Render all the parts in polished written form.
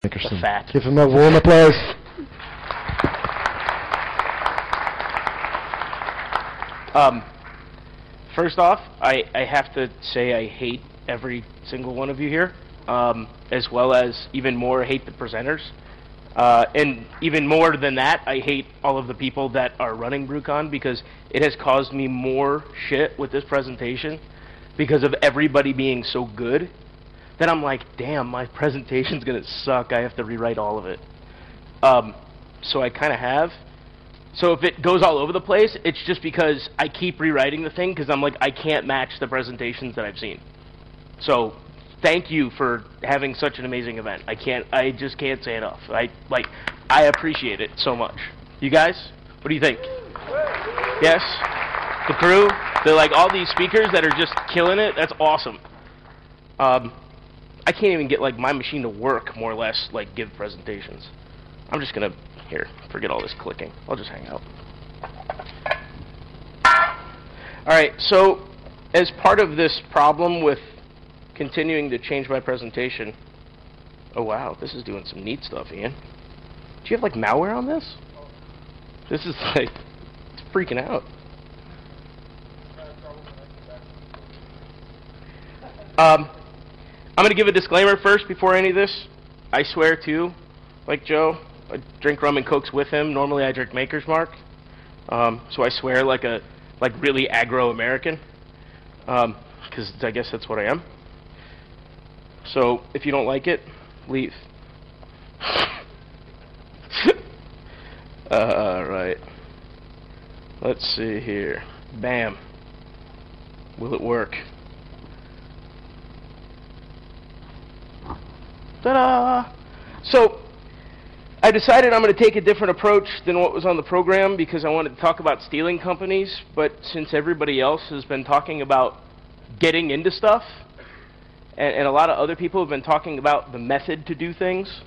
Nickerson. Fat. Give him a warm applause. First off, I have to say I hate every single one of you here, as well as even more hate the presenters. And even more than that, I hate all of the people that are running Brucon, because it has caused me more shit with this presentation because of everybody being so good that I'm like, damn, my presentation's gonna suck. I have to rewrite all of it. So I kind of have. So if it goes all over the place, it's just because I keep rewriting the thing because I'm like, I can't match the presentations that I've seen. So thank you for having such an amazing event. I just can't say enough. I appreciate it so much. You guys, what do you think? Yes? The crew, all these speakers that are just killing it, that's awesome. I can't even get my machine to work, more or less, give presentations. I'm just gonna, here, forget all this clicking. I'll just hang out. Alright, so as part of this problem with continuing to change my presentation, oh wow, this is doing some neat stuff, Ian. Do you have malware on this? This is it's freaking out. I'm going to give a disclaimer first before any of this. I swear too, like Joe, I drink rum and cokes with him. Normally I drink Maker's Mark. So I swear like really aggro American. Because I guess that's what I am. So if you don't like it, leave. Alright. Let's see here. Bam. Will it work? Ta-da! So, I decided I'm going to take a different approach than what was on the program because I wanted to talk about stealing companies, but since everybody else has been talking about getting into stuff, and a lot of other people have been talking about the method to do things,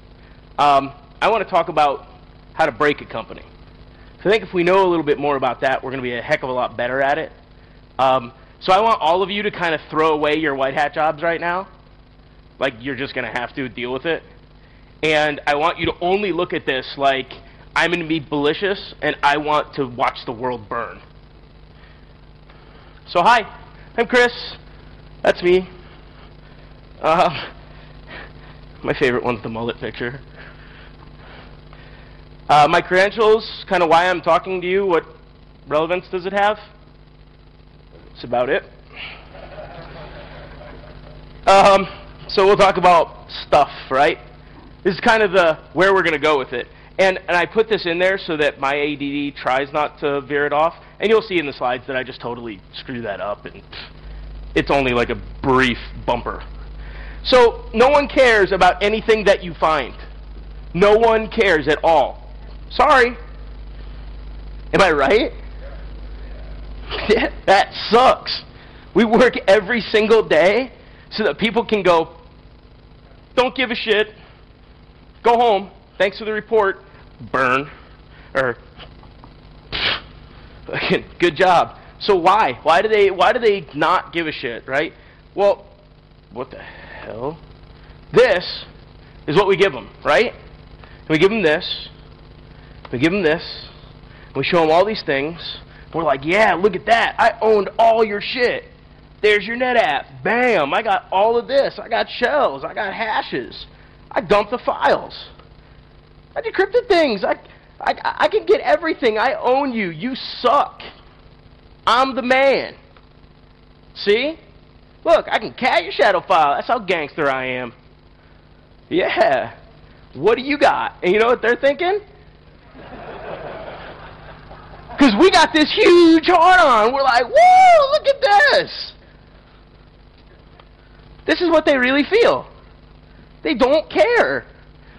I want to talk about how to break a company. So I think if we know a little bit more about that, we're going to be a heck of a lot better at it. So I want all of you to kind of throw away your white hat jobs right now. Like you're just going to have to deal with it. And I want you to only look at this like I'm going to be malicious and I want to watch the world burn. So hi, I'm Chris. That's me. My favorite one's the mullet picture. My credentials, kind of why I'm talking to you, what relevance does it have? That's about it. So we'll talk about stuff, right? This is kind of where we're going to go with it. And I put this in there so that my ADD tries not to veer it off. And you'll see in the slides that I just totally screw that up. And it's only like a brief bumper. So no one cares about anything that you find. No one cares at all. Sorry. Am I right? That sucks. We work every single day so that people can go, don't give a shit, go home, thanks for the report, burn, or good job. So why? Why do they not give a shit, right? Well, what the hell? This is what we give them, right? We give them this, we give them this, we show them all these things. We're like, yeah, look at that. I owned all your shit. There's your NetApp. Bam, I got all of this. I got shells. I got hashes. I dumped the files. I decrypted things. I can get everything. I own you. You suck. I'm the man. See? Look, I can cat your shadow file. That's how gangster I am. Yeah. What do you got? And you know what they're thinking? Because we got this huge hard-on. We're like, whoa, look at this. This is what they really feel. They don't care.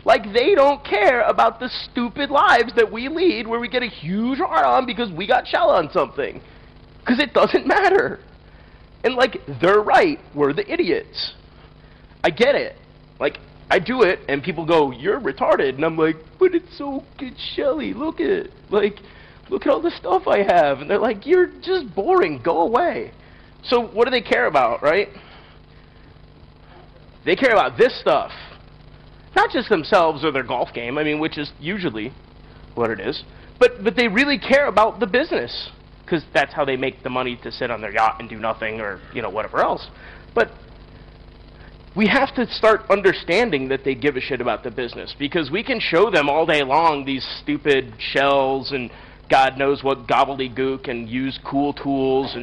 Like, they don't care about the stupid lives that we lead where we get a huge hard-on because we got shell on something. Because it doesn't matter. And, like, they're right. We're the idiots. I get it. Like, I do it, and people go, you're retarded. And I'm like, but it's so good, Shelly. Look at it. Like, look at all the stuff I have. And they're like, you're just boring. Go away. So what do they care about, right? They care about this stuff. Not just themselves or their golf game, I mean, which is usually what it is, but they really care about the business, because that's how they make the money to sit on their yacht and do nothing, or, you know, whatever else. But we have to start understanding that they give a shit about the business, because we can show them all day long these stupid shells and God knows what gobbledygook, and use cool tools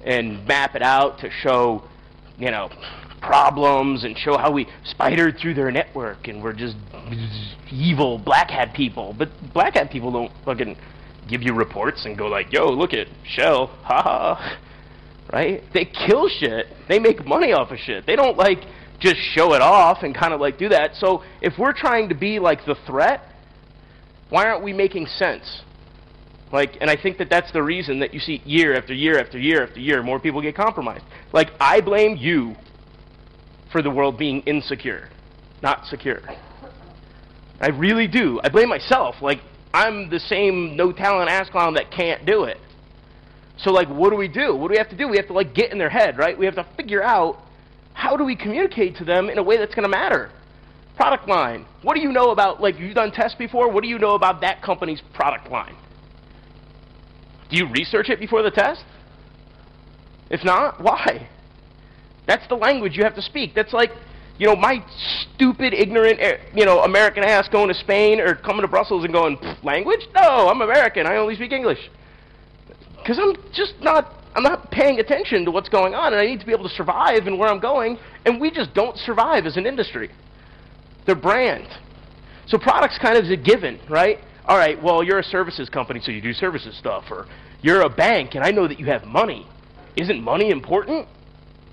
and map it out to show, you know, problems, and show how we spidered through their network and we're just evil black hat people. But black hat people don't fucking give you reports and go like, yo, look at shell, haha, right? They kill shit. They make money off of shit. They don't like just show it off and kind of like do that. So if we're trying to be like the threat, why aren't we making sense? Like, and I think that that's the reason that you see year after year after year after year more people get compromised. Like, I blame you for the world being insecure, not secure. I really do. I blame myself. Like, I'm the same no talent ass clown that can't do it. So like, what do we do? What do we have to do? We have to like get in their head, right? We have to figure out how do we communicate to them in a way that's going to matter. Product line. What do you know about, like, you've done tests before? What do you know about that company's product line? Do you research it before the test? If not, why? That's the language you have to speak. That's like, you know, my stupid, ignorant, you know, American ass going to Spain or coming to Brussels and going, language? No, I'm American. I only speak English. Because I'm not paying attention to what's going on, and I need to be able to survive in where I'm going, and we just don't survive as an industry. They're brand. So products kind of is a given, right? All right, well, you're a services company, so you do services stuff, or you're a bank, and I know that you have money. Isn't money important?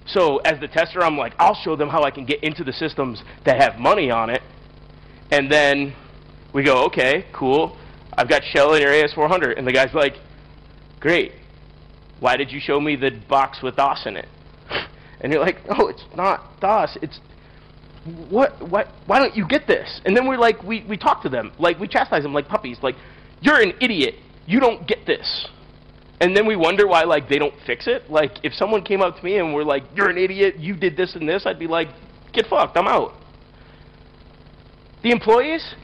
So as the tester, I'm like, I'll show them how I can get into the systems that have money on it, and then we go, okay, cool, I've got Shell in your AS400, and the guy's like, great, why did you show me the box with DOS in it? And you're like, oh, it's not DOS, it's, why don't you get this? And then we're like, we talk to them, like, we chastise them like puppies, like, you're an idiot, you don't get this. And then we wonder why, like, they don't fix it. Like, if someone came up to me and were like, you're an idiot, you did this and this, I'd be like, get fucked, I'm out. The employees,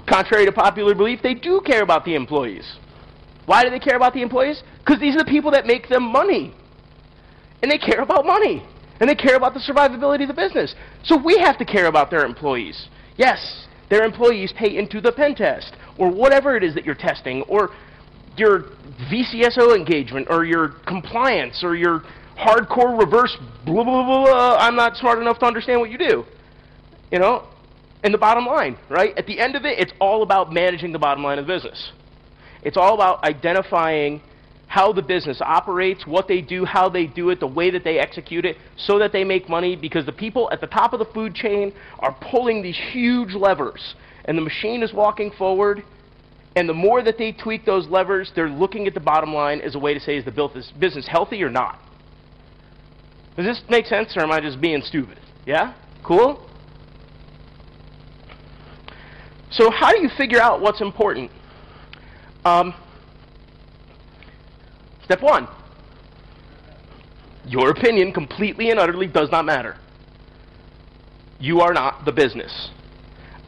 contrary to popular belief, they do care about the employees. Why do they care about the employees? Because these are the people that make them money. And they care about money. And they care about the survivability of the business. So we have to care about their employees. Yes, their employees pay into the pen test, or whatever it is that you're testing, or your VCSO engagement, or your compliance, or your hardcore reverse blah, blah, blah, blah, I'm not smart enough to understand what you do. You know? And the bottom line, right? At the end of it, it's all about managing the bottom line of the business. It's all about identifying how the business operates, what they do, how they do it, the way that they execute it, so that they make money, because the people at the top of the food chain are pulling these huge levers, and the machine is walking forward, and the more that they tweak those levers, they're looking at the bottom line as a way to say, is the business healthy or not? Does this make sense, or am I just being stupid? Yeah? Cool? So how do you figure out what's important? Step one, your opinion completely and utterly does not matter. You are not the business.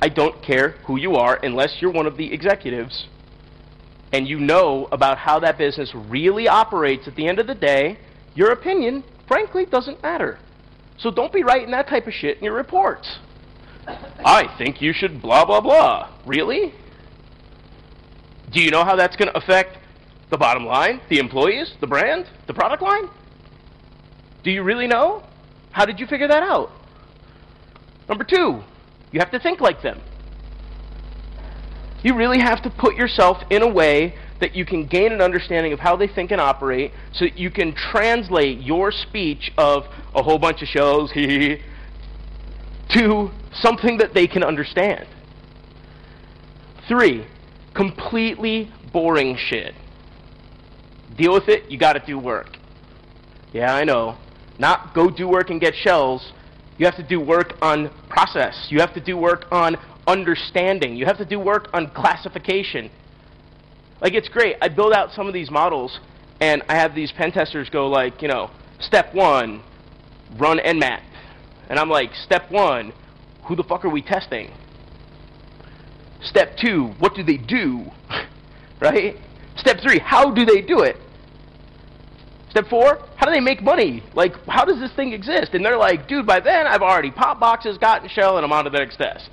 I don't care who you are unless you're one of the executives and you know about how that business really operates. At the end of the day, your opinion, frankly, doesn't matter. So don't be writing that type of shit in your reports. I think you should blah, blah, blah. Really? Do you know how that's going to affect the bottom line, the employees, the brand, the product line? Do you really know? How did you figure that out? Number two, you have to think like them. You really have to put yourself in a way that you can gain an understanding of how they think and operate, so that you can translate your speech of a whole bunch of shows to something that they can understand. Three, completely boring shit. Deal with it, you gotta do work. Yeah, I know. Not go do work and get shells. You have to do work on process. You have to do work on understanding. You have to do work on classification. Like, it's great. I build out some of these models, and I have these pen testers go like, you know, step one, run Nmap. And I'm like, step one, who the fuck are we testing? Step 2, what do they do? Right? Step 3, how do they do it? Step 4, how do they make money? Like, how does this thing exist? And they're like, dude, by then I've already popped boxes, gotten shell, and I'm on to the next test.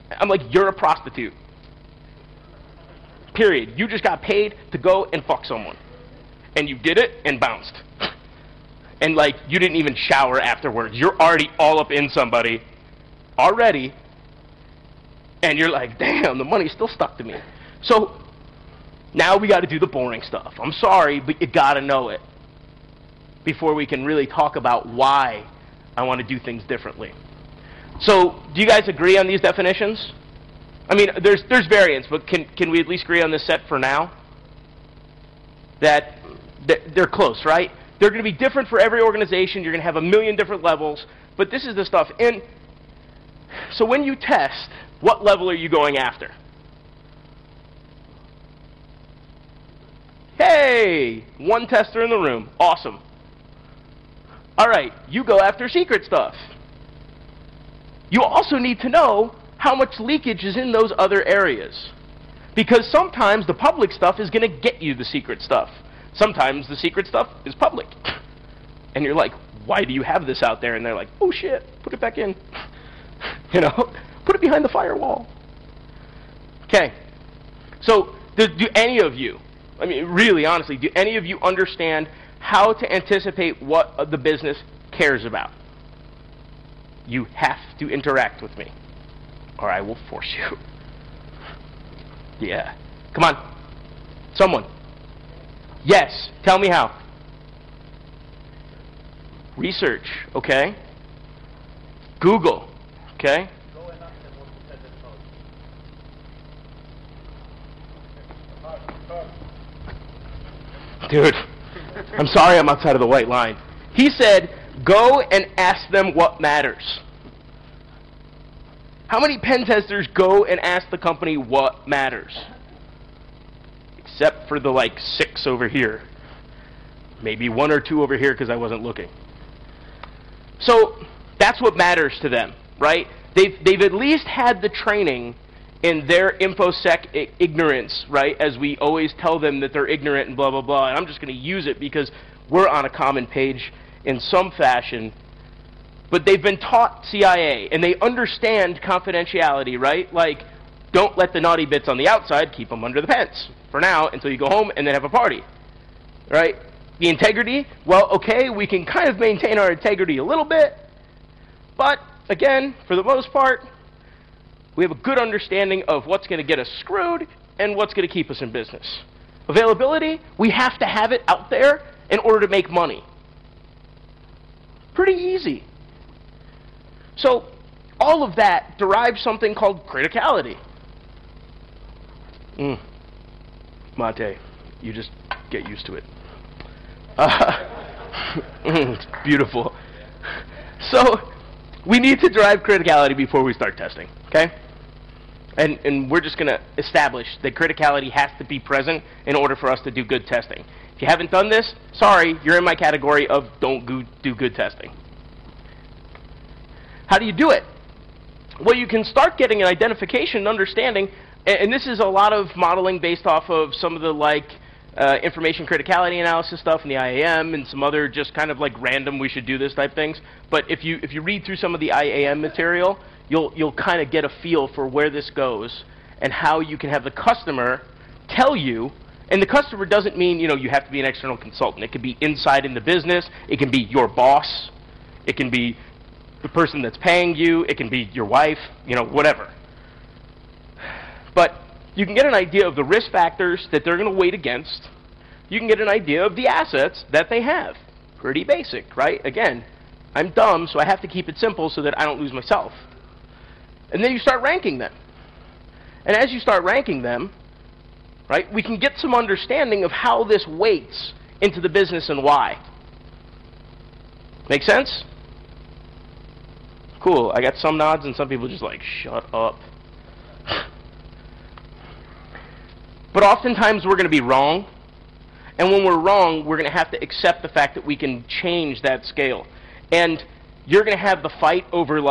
I'm like, you're a prostitute. Period. You just got paid to go and fuck someone. And you did it and bounced. And like, you didn't even shower afterwards. You're already all up in somebody already. And you're like, damn, the money's still stuck to me. So now we got to do the boring stuff. I'm sorry, but you got to know it before we can really talk about why I want to do things differently. So do you guys agree on these definitions? I mean, there's variants, but can we at least agree on this set for now? That they're close, right? They're going to be different for every organization. You're going to have a million different levels, but this is the stuff. And so when you test, what level are you going after? Hey, one tester in the room. Awesome. All right, you go after secret stuff. You also need to know how much leakage is in those other areas. Because sometimes the public stuff is going to get you the secret stuff. Sometimes the secret stuff is public. And you're like, why do you have this out there? And they're like, oh shit, put it back in. You know, put it behind the firewall. Okay. So, do any of you, I mean, really, honestly, do any of you understand how to anticipate what the business cares about? You have to interact with me, or I will force you. Yeah. Come on. Someone. Yes. Tell me how. Research. Okay. Google. Okay. Dude, I'm sorry I'm outside of the white line. He said, go and ask them what matters. How many pen testers go and ask the company what matters? Except for the like 6 over here. Maybe 1 or 2 over here because I wasn't looking. So that's what matters to them, right? They've at least had the training in their InfoSec ignorance, right? As we always tell them that they're ignorant and blah, blah, blah. And I'm just going to use it because we're on a common page in some fashion. But they've been taught CIA, and they understand confidentiality, right? Like, don't let the naughty bits on the outside, keep them under the pants for now until you go home and then have a party, right? The integrity, well, okay, we can kind of maintain our integrity a little bit, but again, for the most part, we have a good understanding of what's going to get us screwed and what's going to keep us in business. Availability, we have to have it out there in order to make money. Pretty easy. So all of that derives something called criticality. Mate, you just get used to it. It's beautiful. So we need to drive criticality before we start testing, okay? And we're just going to establish that criticality has to be present in order for us to do good testing. If you haven't done this, sorry, you're in my category of don't do good testing. How do you do it? Well, you can start getting an identification and understanding, and this is a lot of modeling based off of some of the information criticality analysis stuff in the IAM and some other just kind of like random we should do this type things. But if you read through some of the IAM material, you'll kind of get a feel for where this goes and how you can have the customer tell you. And the customer doesn't mean, you have to be an external consultant. It can be inside in the business. It can be your boss. It can be the person that's paying you. It can be your wife, whatever. But you can get an idea of the risk factors that they're going to weight against. You can get an idea of the assets that they have. Pretty basic, right? Again, I'm dumb, so I have to keep it simple so that I don't lose myself. And then you start ranking them. And as you start ranking them, right, we can get some understanding of how this weights into the business and why. Make sense? Cool. I got some nods and some people just like, shut up. But oftentimes we're going to be wrong. And when we're wrong, we're going to have to accept the fact that we can change that scale. And you're going to have the fight over